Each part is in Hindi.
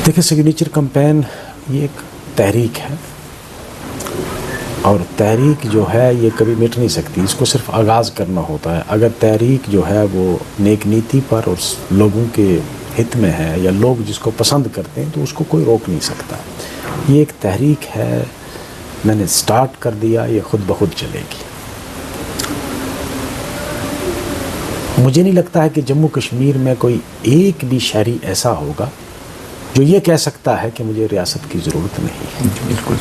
देखिए, सिग्नेचर कैंपेन ये एक तहरीक है और तहरीक जो है ये कभी मिट नहीं सकती, इसको सिर्फ आगाज़ करना होता है। अगर तहरीक जो है वो नेक नीति पर और लोगों के हित में है या लोग जिसको पसंद करते हैं तो उसको कोई रोक नहीं सकता। ये एक तहरीक है, मैंने स्टार्ट कर दिया, ये खुद ब खुद चलेगी। मुझे नहीं लगता है कि जम्मू कश्मीर में कोई एक भी शहरी ऐसा होगा जो ये कह सकता है कि मुझे रियासत की ज़रूरत नहीं है। बिल्कुल।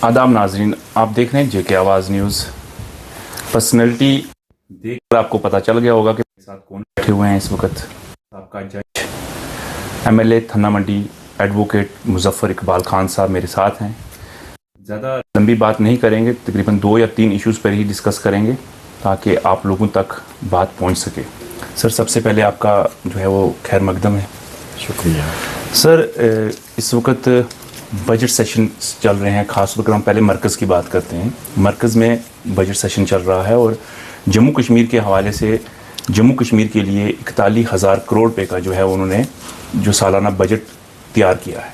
आदाब नाजरीन, आप देख रहे हैं जेके आवाज़ न्यूज़। पर्सनैलिटी देखकर आपको पता चल गया होगा कि मेरे साथ कौन बैठे हुए हैं इस वक्त। आपका जज एमएलए थन्ना मंडी एडवोकेट मुजफ्फर इकबाल खान साहब मेरे साथ हैं। ज़्यादा लंबी बात नहीं करेंगे, तकरीबन 2 या 3 इश्यूज़ पर ही डिस्कस करेंगे ताकि आप लोगों तक बात पहुंच सके। सर, सबसे पहले आपका जो है वो खैर मकदम है। शुक्रिया सर। इस वक्त बजट सेशन चल रहे हैं, ख़ासतौर पर हम पहले मरकज़ की बात करते हैं। मरकज़ में बजट सेशन चल रहा है और जम्मू कश्मीर के हवाले से जम्मू कश्मीर के लिए 41,000 करोड़ रुपये का जो है उन्होंने जो सालाना बजट तैयार किया है,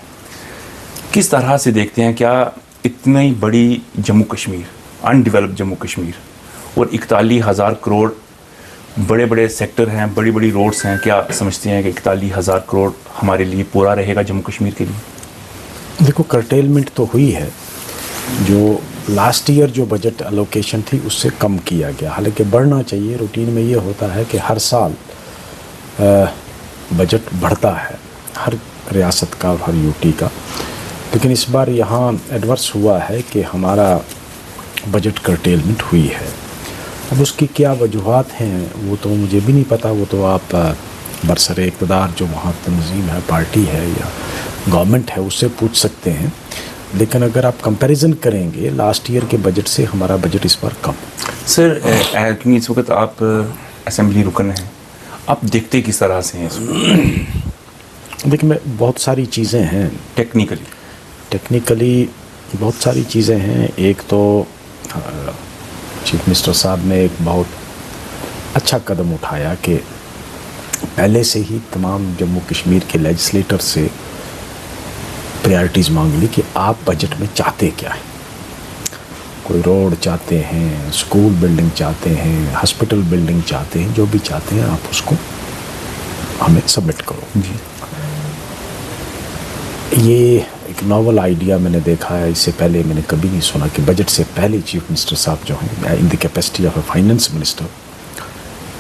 किस तरह से देखते हैं? क्या इतनी बड़ी जम्मू कश्मीर, अनडेवलप्ड जम्मू कश्मीर और 41,000 करोड़, बड़े बड़े सेक्टर हैं, बड़ी बड़ी रोड्स हैं, क्या समझते हैं कि 41,000 करोड़ हमारे लिए पूरा रहेगा जम्मू कश्मीर के लिए? देखो, कर्टेलमेंट तो हुई है, जो लास्ट ईयर जो बजट एलोकेशन थी उससे कम किया गया, हालांकि बढ़ना चाहिए। रूटीन में ये होता है कि हर साल बजट बढ़ता है, हर रियासत का, हर यूटी का, लेकिन इस बार यहाँ एडवर्स हुआ है कि हमारा बजट कर्टेलमेंट हुई है। अब उसकी क्या वजूहात हैं वो तो मुझे भी नहीं पता, वो तो आप बरसरे इक़्तिदार जो वहाँ तंजीम है, पार्टी है या गवर्नमेंट है, उससे पूछ सकते हैं। लेकिन अगर आप कंपैरिजन करेंगे लास्ट ईयर के बजट से, हमारा बजट इस बार कम। सर, क्योंकि इस वक्त आप असेंबली रुकन हैं, आप देखते किस तरह से हैं इसको? देखिए, बहुत सारी चीज़ें हैं। टेक्निकली बहुत सारी चीज़ें हैं। एक तो चीफ मिनिस्टर साहब ने एक बहुत अच्छा कदम उठाया कि पहले से ही तमाम जम्मू कश्मीर के लेजिस्लेटर से प्रायोरिटीज़ मांग ली कि आप बजट में चाहते क्या हैं। कोई रोड चाहते हैं, स्कूल बिल्डिंग चाहते हैं, हॉस्पिटल बिल्डिंग चाहते हैं, जो भी चाहते हैं आप उसको हमें सबमिट करो जी। ये एक नॉवल आइडिया मैंने देखा है, इससे पहले मैंने कभी नहीं सुना कि बजट से पहले चीफ मिनिस्टर साहब जो हैं, in the capacity of A finance minister,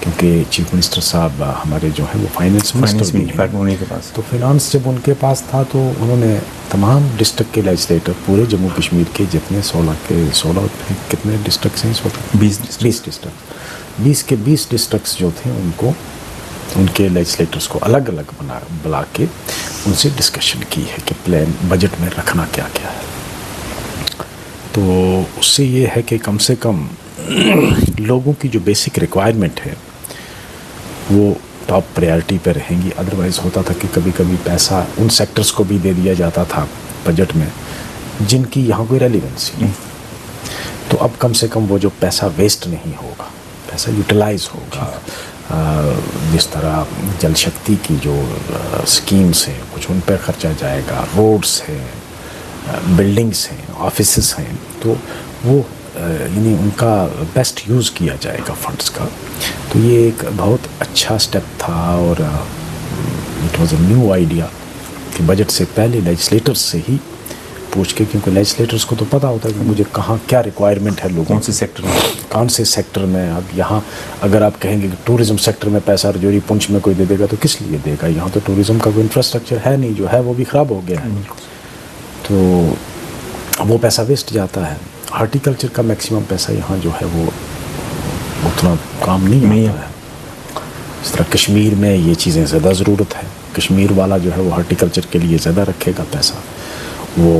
क्योंकि चीफ मिनिस्टर साहब हमारे जो हैं वो फाइनेंस मिनिस्टर भी हैं, उन्हीं के पास। तो फिनांस जब उनके पास था तो उन्होंने तमाम डिस्ट्रिक्ट के लेजिस्लेटर, पूरे जम्मू कश्मीर के जितने 16 कितने डिस्ट्रिक्ट हैं इस वक्त? 20 डिस्ट्रिक्ट। 20 के 20 डिस्ट्रिक्ट्स जो थे उनको, उनके लेजिस्लेटर्स को अलग अलग बुला के उनसे डिस्कशन की है कि प्लान बजट में रखना क्या क्या है। तो उससे ये है कि कम से कम लोगों की जो बेसिक रिक्वायरमेंट है वो टॉप प्रायोरिटी पे रहेंगी। अदरवाइज़ होता था कि कभी कभी पैसा उन सेक्टर्स को भी दे दिया जाता था बजट में जिनकी यहाँ कोई रेलिवेंसी नहीं। तो अब कम से कम वो जो पैसा वेस्ट नहीं होगा, पैसा यूटिलाइज होगा। जिस तरह जल शक्ति की जो स्कीम्स हैं कुछ उन पर खर्चा जाएगा, रोड्स हैं, बिल्डिंग्स हैं, ऑफिसेस हैं, तो वो यानी उनका बेस्ट यूज़ किया जाएगा फंड्स का। तो ये एक बहुत अच्छा स्टेप था और it was a new idea कि बजट से पहले लेजिस्लेटर्स से ही पूछ के, क्योंकि लेजिस्लेटर्स को तो पता होता है कि मुझे कहाँ क्या रिक्वायरमेंट है, लोगों कौन से सेक्टर में। अब यहाँ अगर आप कहेंगे कि टूरिज़्म सेक्टर में पैसा रजौरी पुंछ में कोई दे देगा तो किस लिए देगा? यहाँ तो टूरिज़्म का कोई इंफ्रास्ट्रक्चर है नहीं, जो है वो भी ख़राब हो गया है, तो वो पैसा वेस्ट जाता है। हार्टिकल्चर का मैक्सिमम पैसा यहाँ जो है वो उतना काम नहीं आता है। इस तरह कश्मीर में ये चीज़ें ज़्यादा ज़रूरत है, कश्मीर वाला जो है वो हार्टिकल्चर के लिए ज़्यादा रखेगा पैसा, वो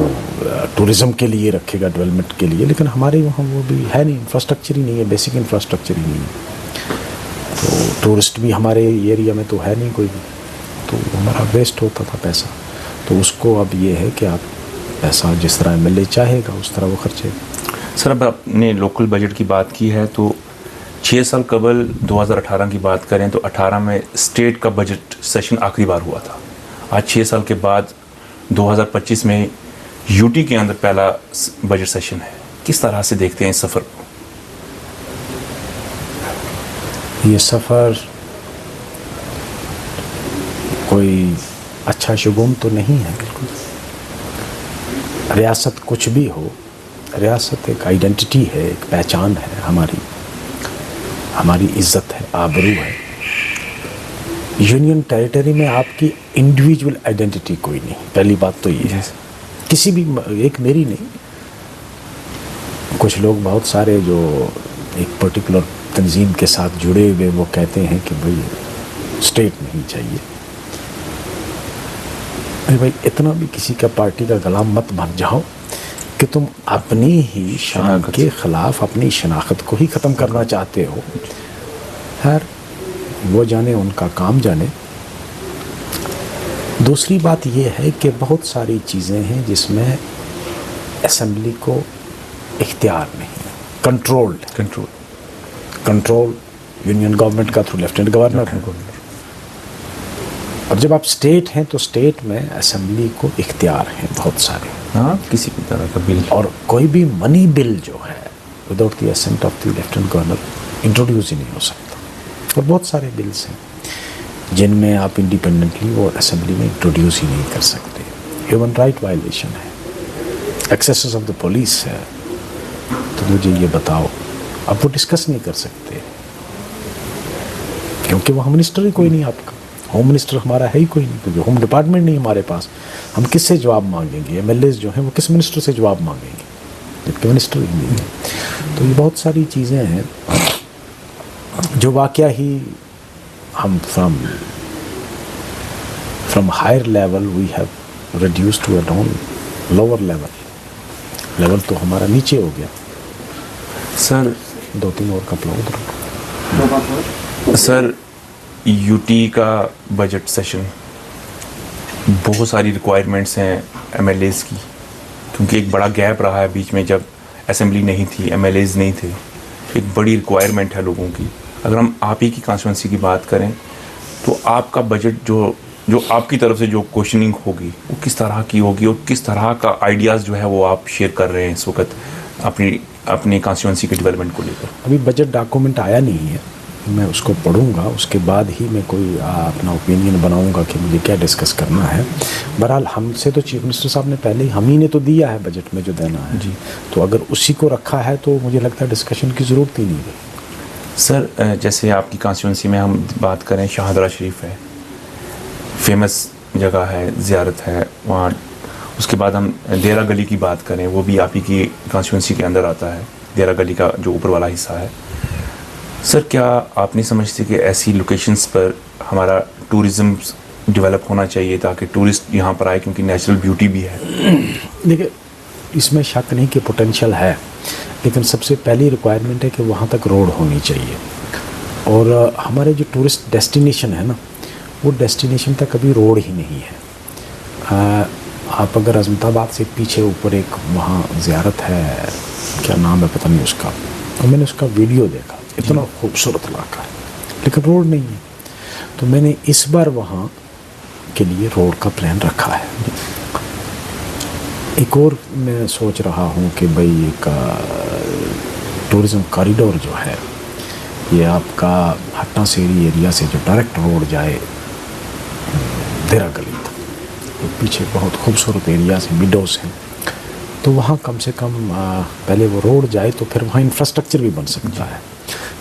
टूरिज़्म के लिए रखेगा, डेवलपमेंट के लिए। लेकिन हमारे वहाँ वो भी है नहीं, इंफ्रास्ट्रक्चर ही नहीं है, बेसिक इंफ्रास्ट्रक्चर ही नहीं है। तो टूरिस्ट भी हमारे एरिया में तो है नहीं कोई भी, तो हमारा वेस्ट होता था पैसा। तो उसको अब ये है कि आप पैसा जिस तरह एमएलए चाहेगा उस तरह वो खर्चेगा। सर, अब आपने लोकल बजट की बात की है तो 6 साल कबल 2018 की बात करें तो 18 में स्टेट का बजट सेशन आखिरी बार हुआ था। आज 6 साल के बाद 2025 में यूटी के अंदर पहला बजट सेशन है, किस तरह से देखते हैं इस सफ़र को? ये सफ़र कोई अच्छा शुगुन तो नहीं है। बिल्कुल, रियासत कुछ भी हो, रियासत एक आइडेंटिटी है, एक पहचान है, हमारी इज़्ज़त है, आबरू है। यूनियन टेरिटरी में आपकी इंडिविजुअल आइडेंटिटी कोई नहीं, पहली बात तो ये है। किसी भी, एक मेरी नहीं, कुछ लोग बहुत सारे जो एक पर्टिकुलर तंजीम के साथ जुड़े हुए वो कहते हैं कि भाई स्टेट नहीं चाहिए। अरे भाई, इतना भी किसी का पार्टी का गुलाम मत बन जाओ कि तुम अपनी ही शान के ख़िलाफ़ अपनी शनाख्त को ही ख़त्म करना चाहते हो। खैर, वो जाने, उनका काम जाने। दूसरी बात ये है कि बहुत सारी चीज़ें हैं जिसमें असेंबली को इख्तियार नहीं, कंट्रोल यूनियन गवर्नमेंट का थ्रू लेफ्टिनेंट गवर्नर है। और जब आप स्टेट हैं तो स्टेट में असेंबली को इख्तियार हैं बहुत सारे। हाँ, किसी भी तरह का बिल, और कोई भी मनी बिल जो है without the assent of the lieutenant governor introduce ही नहीं हो सकता। और बहुत सारे बिल्स हैं जिनमें आप इंडिपेंडेंटली वो असेंबली में इंट्रोड्यूस ही नहीं कर सकते। ह्यूमन राइट वायलेशन है, एक्सेसेस ऑफ द पुलिस है। तो मुझे ये बताओ, अब वो डिस्कस नहीं कर सकते क्योंकि वहाँ मिनिस्टर ही कोई नहीं आपका, होम मिनिस्टर हमारा है ही कोई नहीं, क्योंकि होम डिपार्टमेंट नहीं हमारे पास। हम किससे जवाब मांगेंगे? एमएलए जो हैं वो किस मिनिस्टर से जवाब मांगेंगे जबकि मिनिस्टर ही नहीं है? तो ये बहुत सारी चीज़ें हैं जो वाकया ही हम from higher level we have reduce to a down lower level तो हमारा नीचे हो गया। सर 2-3 और कपड़ा उधर। सर, यूटी का बजट सेशन, बहुत सारी रिक्वायरमेंट्स हैं एमएलएज़ की, क्योंकि एक बड़ा गैप रहा है बीच में जब असेंबली नहीं थी, एमएलएज़ नहीं थे। एक बड़ी रिक्वायरमेंट है लोगों की। अगर हम आप ही की कॉन्स्टिट्यूंसी की बात करें तो आपका बजट जो आपकी तरफ से जो क्वेश्चनिंग होगी वो किस तरह की होगी और किस तरह का आइडियाज़ जो है वो आप शेयर कर रहे हैं इस वक्त अपनी कॉन्स्टिट्यूंसी के डेवलपमेंट को लेकर? अभी बजट डॉक्यूमेंट आया नहीं है, मैं उसको पढ़ूंगा, उसके बाद ही मैं कोई अपना ओपिनियन बनाऊंगा कि मुझे क्या डिस्कस करना है। बहरहाल हमसे तो चीफ मिनिस्टर साहब ने पहले ही, हम ही ने तो दिया है बजट में जो देना है जी। तो अगर उसी को रखा है तो मुझे लगता है डिस्कशन की ज़रूरत ही नहीं है। सर, जैसे आपकी कॉन्स्टिट्यूंसी में हम बात करें, शाहदरा शरीफ है, फेमस जगह है, ज़ियारत है वहाँ। उसके बाद हम देरा गली की बात करें, वो भी आप ही की कॉन्स्टिट्यूंसी के अंदर आता है, देरा गली का जो ऊपर वाला हिस्सा है। सर, क्या आप नहीं समझते कि ऐसी लोकेशंस पर हमारा टूरिज़्म डेवलप होना चाहिए ताकि टूरिस्ट यहाँ पर आए, क्योंकि नेचुरल ब्यूटी भी है? देखिए, इसमें शक नहीं कि पोटेंशियल है, लेकिन सबसे पहली रिक्वायरमेंट है कि वहाँ तक रोड होनी चाहिए। और हमारे जो टूरिस्ट डेस्टिनेशन है ना, वो डेस्टिनेशन तक अभी रोड ही नहीं है। आप अगर अज़मताबाद से पीछे ऊपर एक वहाँ ज़ियारत है, क्या नाम है पता नहीं उसका, तो मैंने उसका वीडियो देखा, इतना खूबसूरत इलाका है लेकिन रोड नहीं है। तो मैंने इस बार वहाँ के लिए रोड का प्लान रखा है। एक और मैं सोच रहा हूँ कि भाई एक टूरिज़म कॉरिडोर जो है, ये आपका हट्टा सेरी एरिया से जो डायरेक्ट रोड जाए देरा गली तक, तो पीछे बहुत खूबसूरत एरियाज हैं, विडोज़ हैं, तो वहाँ कम से कम पहले वो रोड जाए तो फिर वहाँ इंफ्रास्ट्रक्चर भी बन सकता है।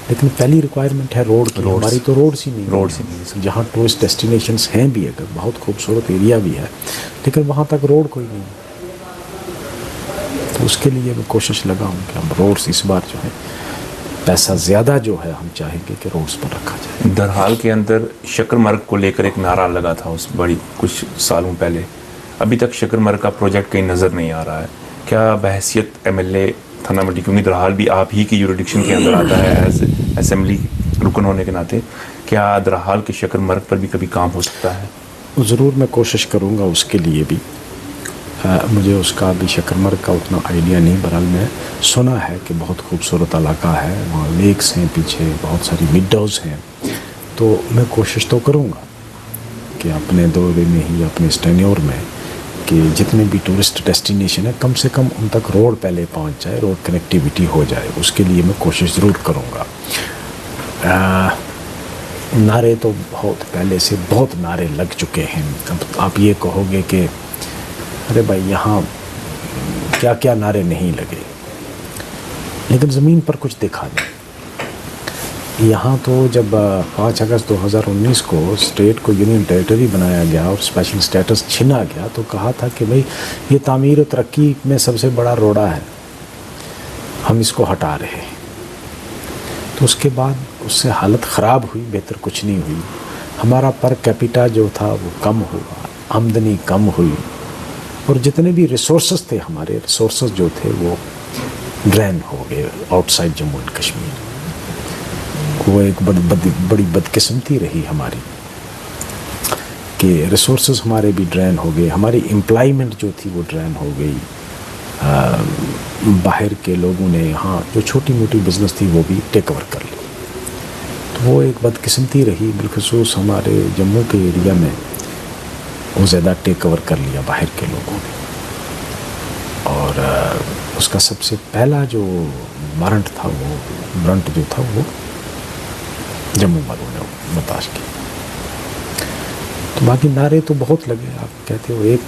लेकिन पहली रिक्वायरमेंट है रोड की। हमारी तो रोड ही नहीं, जहाँ टूरिस्ट डेस्टिनेशंस हैं भी, अगर बहुत खूबसूरत एरिया भी है, लेकिन वहाँ तक रोड कोई नहीं। तो उसके लिए मैं कोशिश लगा हूँ कि हम रोड्स इस बार जो है, पैसा ज़्यादा जो है हम चाहेंगे कि रोड्स पर रखा जाए। दरहाल के अंदर शक्करमर्ग को लेकर एक नारा लगा था उस बड़ी कुछ सालों पहले, अभी तक शक्करमर्ग का प्रोजेक्ट कहीं नज़र नहीं आ रहा है। क्या बहैसियत एमएलए थाना मंडी, क्योंकि दरहाल भी आप ही की यूरिडिक्शन के अंदर आता है एज असेंबली रुकन होने के नाते, क्या दरहाल के शक्करमर्ग पर भी कभी काम हो सकता है? ज़रूर मैं कोशिश करूँगा उसके लिए भी। मुझे उसका अभी शक्करमर्ग का उतना आइडिया नहीं, बहरहाल मैं सुना है कि बहुत खूबसूरत इलाका है, वहाँ लेक्स हैं, पीछे बहुत सारी विडोज़ हैं, तो मैं कोशिश तो करूँगा कि अपने दौरे में ही, अपने टेन्योर में, कि जितने भी टूरिस्ट डेस्टिनेशन है कम से कम उन तक रोड पहले पहुंच जाए, रोड कनेक्टिविटी हो जाए। उसके लिए मैं कोशिश ज़रूर करूँगा। नारे तो बहुत पहले से बहुत नारे लग चुके हैं। अब आप ये कहोगे कि अरे भाई यहाँ क्या क्या नारे नहीं लगे, लेकिन ज़मीन पर कुछ दिखा दें। यहाँ तो जब 5 अगस्त 2019 को स्टेट को यूनियन टेरिटरी बनाया गया और स्पेशल स्टेटस छीना गया, तो कहा था कि भाई ये तामीर और तरक्की में सबसे बड़ा रोड़ा है, हम इसको हटा रहे हैं। तो उसके बाद उससे हालत ख़राब हुई, बेहतर कुछ नहीं हुई। हमारा पर कैपिटा जो था वो कम हुआ, आमदनी कम हुई, और जितने भी रिसोर्सेज थे, हमारे रिसोर्सेज जो थे वो ड्रेन हो गए आउटसाइड जम्मू एंड कश्मीर। वो एक बड़ी बदकिस्मती रही हमारी कि रिसोर्सेज हमारे भी ड्रेन हो गए, हमारी एम्प्लॉयमेंट जो थी वो ड्रेन हो गई। बाहर के लोगों ने यहाँ जो छोटी मोटी बिजनेस थी वो भी टेक ओवर कर ली। तो वो एक बदकिस्मती रही, बिलखसूस हमारे जम्मू के एरिया में वो ज़्यादा टेक ओवर कर लिया बाहर के लोगों ने। और उसका सबसे पहला जो वारंट था, वो वारंट जो था वो जम्मू वालों ने बर्दाश्त की। तो बाकी नारे तो बहुत लगे। आप कहते हो एक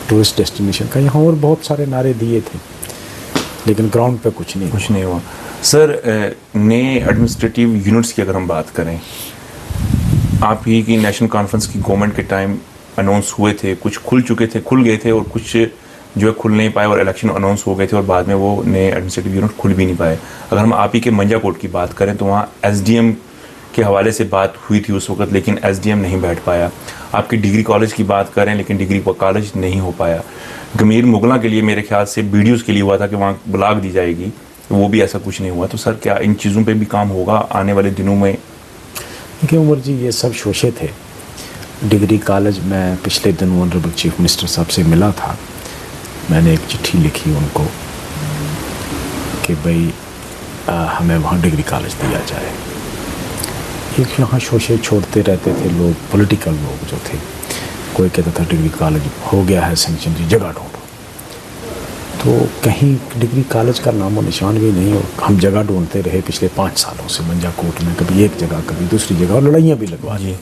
टूरिस्ट डेस्टिनेशन का, यहाँ और बहुत सारे नारे दिए थे, लेकिन ग्राउंड पे कुछ नहीं हुआ। सर, नए एडमिनिस्ट्रेटिव यूनिट्स की अगर हम बात करें, आप ही की नेशनल कॉन्फ्रेंस की गवर्नमेंट के टाइम अनाउंस हुए थे, कुछ खुल गए थे और कुछ जो है खुल नहीं पाए, और इलेक्शन अनाउंस हो गए थे और बाद में वो नए एडमिनिस्ट्रेटिव यूनिट खुल भी नहीं पाए। अगर हम आप ही के मंजाकोट की बात करें तो वहाँ SDM के हवाले से बात हुई थी उस वक्त, लेकिन SDM नहीं बैठ पाया। आपके डिग्री कॉलेज की बात करें, लेकिन डिग्री कॉलेज नहीं हो पाया। गमीर मुगला के लिए मेरे ख्याल से BDOs के लिए हुआ था कि वहाँ ब्लॉक दी जाएगी, वो भी ऐसा कुछ नहीं हुआ। तो सर, क्या इन चीज़ों पे भी काम होगा आने वाले दिनों में? देखिए उमर जी, ये सब शोशे थे। डिग्री कॉलेज में पिछले दिन ऑनरेबल चीफ मिनिस्टर साहब से मिला था, मैंने एक चिट्ठी लिखी उनको कि भाई हमें वहाँ डिग्री कॉलेज दिया जाए। एक यहाँ शोशे छोड़ते रहते थे लोग, पॉलिटिकल लोग जो थे। कोई कहता था डिग्री कॉलेज हो गया है सैंक्शन, की जगह ढूंढो। तो कहीं डिग्री कॉलेज का नामो निशान भी नहीं, और हम जगह ढूंढते रहे पिछले 5 सालों से मंजाकोट में, कभी एक जगह कभी दूसरी जगह, और लड़ाइयाँ भी लगवा ली।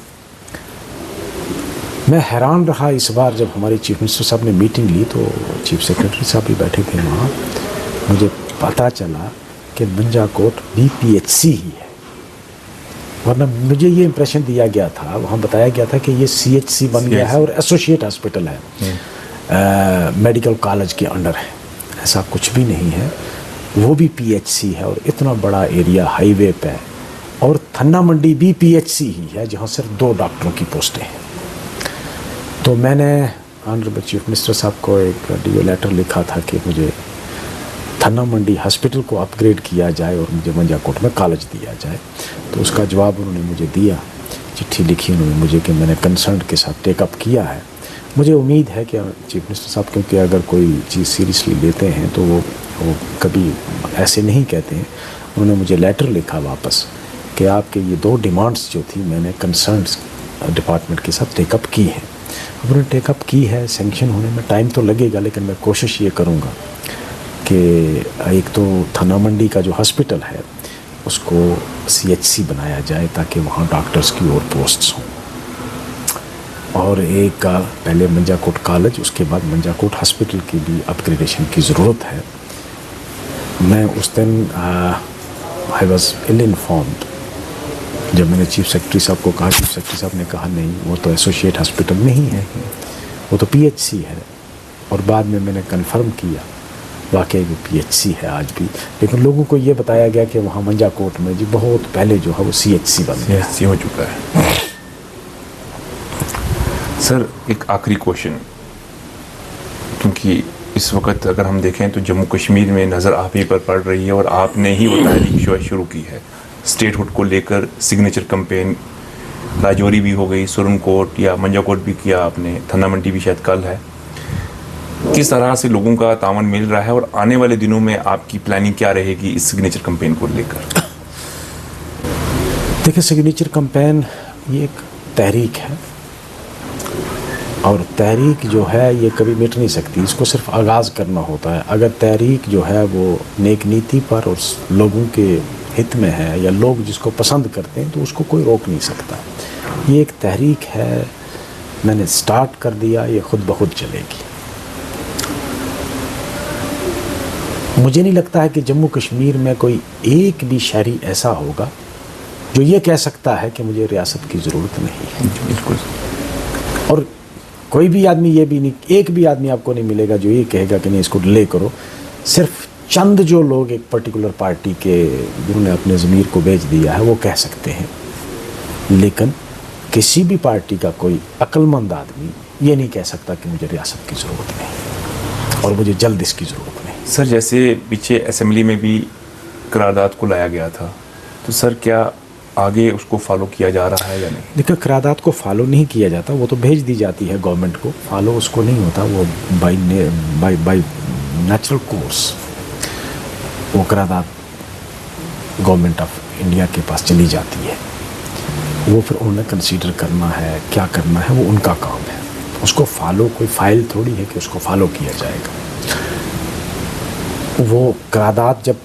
मैं हैरान रहा इस बार जब हमारी चीफ मिनिस्टर साहब ने मीटिंग ली, तो चीफ सेक्रेटरी साहब भी बैठे थे वहाँ। मुझे पता चला कि मंजाकोट BPHC ही है, वरना मुझे ये इंप्रेशन दिया गया था, वहाँ बताया गया था कि ये CHC बन गया है और एसोसिएट हॉस्पिटल है, मेडिकल कॉलेज के अंडर है। ऐसा कुछ भी नहीं है, वो भी PHC है, और इतना बड़ा एरिया हाईवे पे, और थन्ना मंडी भी PHC ही है, जहाँ सिर्फ 2 डॉक्टरों की पोस्टें हैं। तो मैंने ऑनरेबल चीफ मिनिस्टर साहब को एक DO लेटर लिखा था कि मुझे थन्ना मंडी हॉस्पिटल को अपग्रेड किया जाए और मुझे मंजाकोट में कॉलेज दिया जाए। तो उसका जवाब उन्होंने मुझे दिया, चिट्ठी लिखी उन्होंने मुझे कि मैंने कंसर्न के साथ टेकअप किया है। मुझे उम्मीद है कि चीफ मिनिस्टर साहब, क्योंकि अगर कोई चीज़ सीरियसली लेते हैं तो वो कभी ऐसे नहीं कहते हैं। उन्होंने मुझे लेटर लिखा वापस कि आपके ये 2 डिमांड्स जो थी मैंने कंसर्न डिपार्टमेंट के साथ टेकअप की है। उन्होंने टेकअप की है, सैंक्शन होने में टाइम तो लगेगा, लेकिन मैं कोशिश ये करूँगा कि एक तो थन्ना मंडी का जो हॉस्पिटल है उसको CHC बनाया जाए, ताकि वहाँ डॉक्टर्स की और पोस्ट्स हों, और एक का पहले मंजाकोट कॉलेज, उसके बाद मंजाकोट हॉस्पिटल की भी अपग्रेडेशन की ज़रूरत है। मैं उस दिन आई वॉज इल इन्फॉर्म्ड। जब मैंने चीफ सेक्रेटरी साहब को कहा, चीफ सेक्रेटरी साहब ने कहा नहीं, वो तो एसोसिएट हॉस्पिटल नहीं है, वो तो PHC है। और बाद में मैंने कंफर्म किया, वाकई वो PHC है आज भी, लेकिन लोगों को ये बताया गया कि वहाँ मंजाकोट में जी बहुत पहले जो है वो CHC बन गया, CHC हो चुका है। सर, एक आखिरी क्वेश्चन, क्योंकि इस वक्त अगर हम देखें तो जम्मू कश्मीर में नज़र आप ही पर पड़ रही है, और आपने ही वो तहरीक शुरू की है स्टेटहुड को लेकर। सिग्नेचर कैंपेन राजौरी भी हो गई, सुरनकोट या मंजाकोट भी किया आपने, थन्ना मंडी भी शायद कल है। किस तरह से लोगों का तावन मिल रहा है, और आने वाले दिनों में आपकी प्लानिंग क्या रहेगी इस सिग्नेचर कैंपेन को लेकर? देखिए, सिग्नेचर कैंपेन ये एक तहरीक है, और तहरीक जो है ये कभी मिट नहीं सकती, इसको सिर्फ आगाज़ करना होता है। अगर तहरीक जो है वो नेक नीति पर और लोगों के हित में है या लोग जिसको पसंद करते हैं तो उसको कोई रोक नहीं सकता। ये एक तहरीक है, मैंने स्टार्ट कर दिया, ये खुद ब खुद चलेगी। मुझे नहीं लगता है कि जम्मू कश्मीर में कोई एक भी शहरी ऐसा होगा जो ये कह सकता है कि मुझे रियासत की ज़रूरत नहीं है। बिल्कुल। और कोई भी आदमी ये भी नहीं, एक भी आदमी आपको नहीं मिलेगा जो ये कहेगा कि नहीं इसको डिले करो। सिर्फ चंद जो लोग एक पर्टिकुलर पार्टी के जिन्होंने अपने ज़मीर को बेच दिया है वो कह सकते हैं, लेकिन किसी भी पार्टी का कोई अक्लमंद आदमी ये नहीं कह सकता कि मुझे रियासत की ज़रूरत नहीं और मुझे जल्द इसकी ज़रूरत नहीं। सर जैसे पीछे असेंबली में भी करारदाद को लाया गया था, तो सर क्या आगे उसको फॉलो किया जा रहा है या नहीं? देखो, करारदाद को फॉलो नहीं किया जाता, वो तो भेज दी जाती है गवर्नमेंट को, फॉलो उसको नहीं होता। वो बाई नेचुरल कोर्स वो करारदाद गवर्नमेंट ऑफ इंडिया के पास चली जाती है। वो फिर उन्हें कंसीडर करना है, क्या करना है वो उनका काम है। उसको फॉलो कोई फाइल थोड़ी है कि उसको फॉलो किया जाएगा। वो करारदाद जब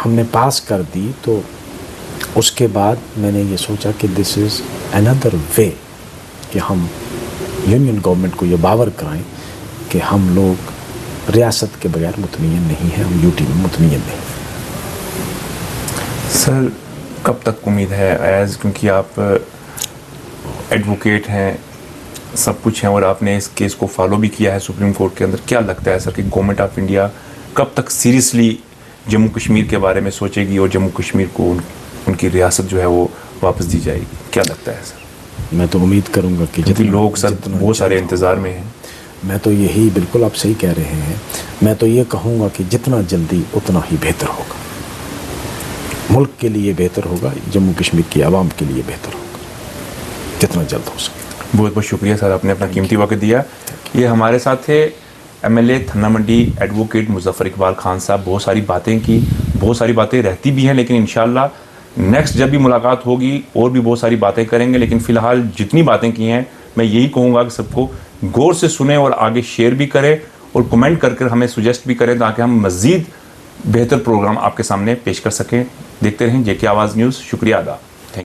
हमने पास कर दी तो उसके बाद मैंने ये सोचा कि दिस इज़ अनदर वे कि हम यूनियन गवर्नमेंट को ये बावर कराएं कि हम लोग रियासत के बगैर मुतमईन नहीं हैं, हम यूटी में मुतमईन नहीं। सर कब तक उम्मीद है एज, क्योंकि आप एडवोकेट हैं, सब कुछ हैं और आपने इस केस को फॉलो भी किया है सुप्रीम कोर्ट के अंदर, क्या लगता है सर कि गवर्नमेंट ऑफ इंडिया कब तक सीरियसली जम्मू कश्मीर के बारे में सोचेगी और जम्मू कश्मीर को उनकी रियासत जो है वो वापस दी जाएगी? क्या लगता है सर? मैं तो उम्मीद करूंगा कि क्योंकि लोग सर बहुत सारे इंतज़ार में हैं। मैं तो यही, बिल्कुल आप सही कह रहे हैं, मैं तो ये कहूँगा कि जितना जल्दी उतना ही बेहतर होगा। मुल्क के लिए बेहतर होगा, जम्मू कश्मीर की आवाम के लिए बेहतर होगा, जितना जल्द हो सके। बहुत बहुत शुक्रिया सर, आपने अपना कीमती वक्त दिया। ये हमारे साथ थे एमएलए थन्ना मंडी एडवोकेट मुजफ्फर इकबाल खान साहब। बहुत सारी बातें की, बहुत सारी बातें रहती भी हैं, लेकिन इंशाल्लाह नेक्स्ट जब भी मुलाकात होगी और भी बहुत सारी बातें करेंगे। लेकिन फ़िलहाल जितनी बातें की हैं मैं यही कहूँगा कि सबको गौर से सुने और आगे शेयर भी करें और कमेंट कर हमें सुजेस्ट भी करें ताकि हम मज़ीद बेहतर प्रोग्राम आपके सामने पेश कर सकें। देखते रहें जेके आवाज़ न्यूज़। शुक्रिया अदा।